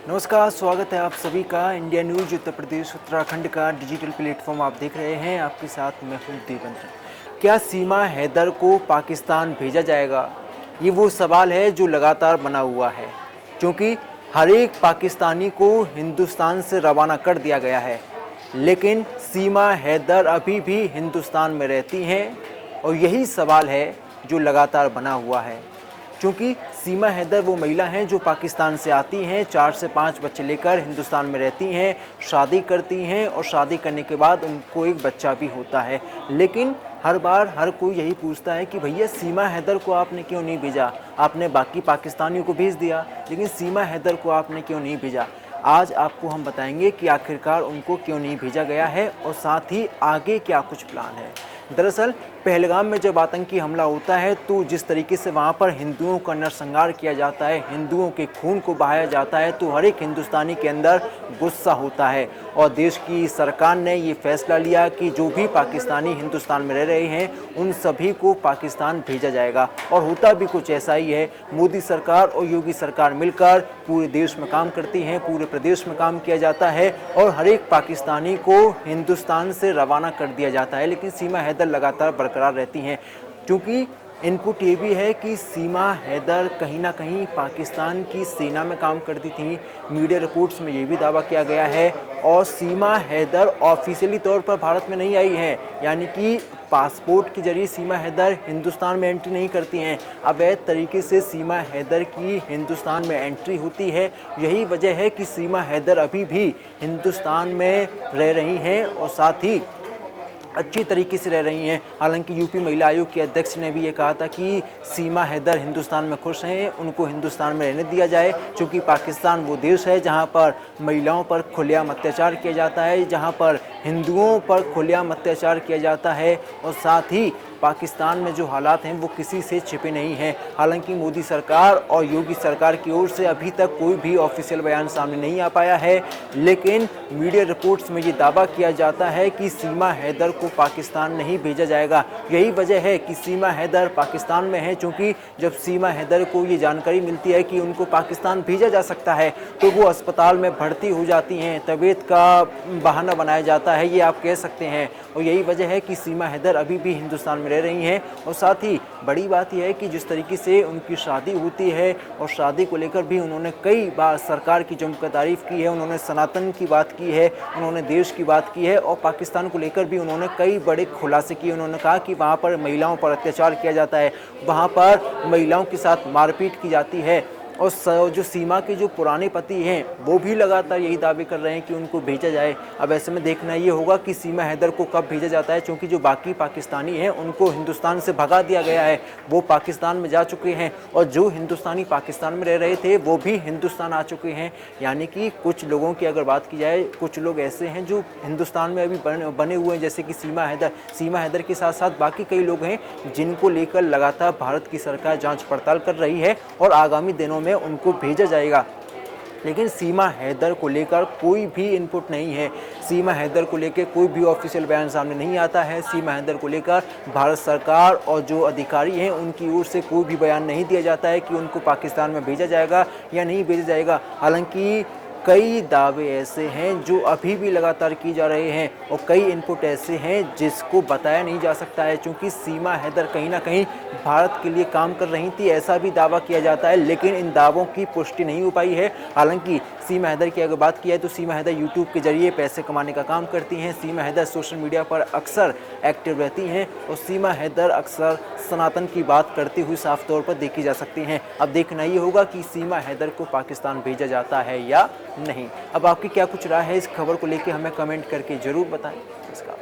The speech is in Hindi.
नमस्कार, स्वागत है आप सभी का इंडिया न्यूज उत्तर प्रदेश उत्तराखंड का डिजिटल प्लेटफॉर्म आप देख रहे हैं। आपके साथ मैं हूं देवेंद्र। क्या सीमा हैदर को पाकिस्तान भेजा जाएगा? ये वो सवाल है जो लगातार बना हुआ है, क्योंकि हर एक पाकिस्तानी को हिंदुस्तान से रवाना कर दिया गया है, लेकिन सीमा हैदर अभी भी हिंदुस्तान में रहती हैं और यही सवाल है जो लगातार बना हुआ है। क्योंकि सीमा हैदर वो महिला हैं जो पाकिस्तान से आती हैं, 4 से 5 बच्चे लेकर हिंदुस्तान में रहती हैं, शादी करती हैं और शादी करने के बाद उनको एक बच्चा भी होता है। लेकिन हर बार हर कोई यही पूछता है कि भैया सीमा हैदर को आपने क्यों नहीं भेजा? आपने बाकी पाकिस्तानियों को भेज दिया, लेकिन सीमा हैदर को आपने क्यों नहीं भेजा? आज आपको हम बताएंगे कि आखिरकार उनको क्यों नहीं भेजा गया है और साथ ही आगे क्या कुछ प्लान है। दरअसल पहलगाम में जब आतंकी हमला होता है तो जिस तरीके से वहाँ पर हिंदुओं का नरसंहार किया जाता है, हिंदुओं के खून को बहाया जाता है, तो हर एक हिंदुस्तानी के अंदर गुस्सा होता है और देश की सरकार ने ये फैसला लिया कि जो भी पाकिस्तानी हिंदुस्तान में रह रहे हैं उन सभी को पाकिस्तान भेजा जाएगा। और होता भी कुछ ऐसा ही है। मोदी सरकार और योगी सरकार मिलकर पूरे देश में काम करती हैं, पूरे प्रदेश में काम किया जाता है और हर एक पाकिस्तानी को हिंदुस्तान से रवाना कर दिया जाता है, लेकिन सीमा हैदर लगातार बरकरार रहती हैं। क्योंकि इनपुट ये भी है कि सीमा हैदर कहीं ना कहीं पाकिस्तान की सेना में काम करती थी। मीडिया रिपोर्ट्स में ये भी दावा किया गया है और सीमा हैदर ऑफिशियली तौर पर भारत में नहीं आई है, यानी कि पासपोर्ट के जरिए सीमा हैदर हिंदुस्तान में एंट्री नहीं करती हैं। अवैध तरीके से सीमा हैदर की हिंदुस्तान में एंट्री होती है। यही वजह है कि सीमा हैदर अभी भी हिंदुस्तान में रह रही हैं और साथ ही अच्छी तरीके से रह रही हैं। हालांकि यूपी महिला आयोग के अध्यक्ष ने भी ये कहा था कि सीमा हैदर हिंदुस्तान में खुश हैं, उनको हिंदुस्तान में रहने दिया जाए, क्योंकि पाकिस्तान वो देश है जहां पर महिलाओं पर खुलेआम अत्याचार किया जाता है, जहां पर हिंदुओं पर खुलेआम अत्याचार किया जाता है और साथ ही पाकिस्तान में जो हालात हैं वो किसी से छिपे नहीं हैं। हालांकि मोदी सरकार और योगी सरकार की ओर से अभी तक कोई भी ऑफिशियल बयान सामने नहीं आ पाया है, लेकिन मीडिया रिपोर्ट्स में ये दावा किया जाता है कि सीमा हैदर को पाकिस्तान नहीं भेजा जाएगा। यही वजह है कि सीमा हैदर पाकिस्तान में है, क्योंकि जब सीमा हैदर को ये जानकारी मिलती है कि उनको पाकिस्तान भेजा जा सकता है तो वो अस्पताल में भर्ती हो जाती हैं, तबीयत का बहाना बनाया जाता है, ये आप कह सकते हैं। और यही वजह है कि सीमा हैदर अभी भी हिंदुस्तान में रह रही हैं। और साथ ही बड़ी बात यह है कि जिस तरीके से उनकी शादी होती है और शादी को लेकर भी उन्होंने कई बार सरकार की जमकर तारीफ की है, उन्होंने सनातन की बात की है, उन्होंने देश की बात की है और पाकिस्तान को लेकर भी उन्होंने कई बड़े खुलासे किए। उन्होंने कहा कि वहाँ पर महिलाओं पर अत्याचार किया जाता है, वहाँ पर महिलाओं के साथ मारपीट की जाती है और जो सीमा के जो पुराने पति हैं वो भी लगातार यही दावे कर रहे हैं कि उनको भेजा जाए। अब ऐसे में देखना ये होगा कि सीमा हैदर को कब भेजा जाता है, क्योंकि जो बाकी पाकिस्तानी हैं उनको हिंदुस्तान से भगा दिया गया है, वो पाकिस्तान में जा चुके हैं और जो हिंदुस्तानी पाकिस्तान में रह रहे थे वो भी हिंदुस्तान आ चुके हैं। यानी कि कुछ लोगों की अगर बात की जाए, कुछ लोग ऐसे हैं जो हिंदुस्तान में अभी बने हुए हैं, जैसे कि सीमा हैदर के साथ साथ बाकी कई लोग हैं जिनको लेकर लगातार भारत की सरकार जाँच पड़ताल कर रही है और आगामी दिनों में उनको भेजा जाएगा। लेकिन सीमा हैदर को लेकर कोई भी इनपुट नहीं है, सीमा हैदर को लेकर कोई भी ऑफिशियल बयान सामने नहीं आता है। सीमा हैदर को लेकर भारत सरकार और जो अधिकारी हैं उनकी ओर से कोई भी बयान नहीं दिया जाता है कि उनको पाकिस्तान में भेजा जाएगा या नहीं भेजा जाएगा। हालांकि कई दावे ऐसे हैं जो अभी भी लगातार किए जा रहे हैं और कई इनपुट ऐसे हैं जिसको बताया नहीं जा सकता है, क्योंकि सीमा हैदर कहीं ना कहीं भारत के लिए काम कर रही थी, ऐसा भी दावा किया जाता है, लेकिन इन दावों की पुष्टि नहीं हो पाई है। हालांकि सीमा हैदर की अगर बात की जाए तो सीमा हैदर यूट्यूब के जरिए पैसे कमाने का काम करती हैं। सीमा हैदर सोशल मीडिया पर अक्सर एक्टिव रहती हैं और सीमा हैदर अक्सर सनातन की बात करती हुई साफ तौर पर देखी जा सकती हैं। अब देखना ये होगा कि सीमा हैदर को पाकिस्तान भेजा जाता है या नहीं। अब आपकी क्या कुछ राय है इस खबर को लेकर, हमें कमेंट करके ज़रूर बताएं। इसका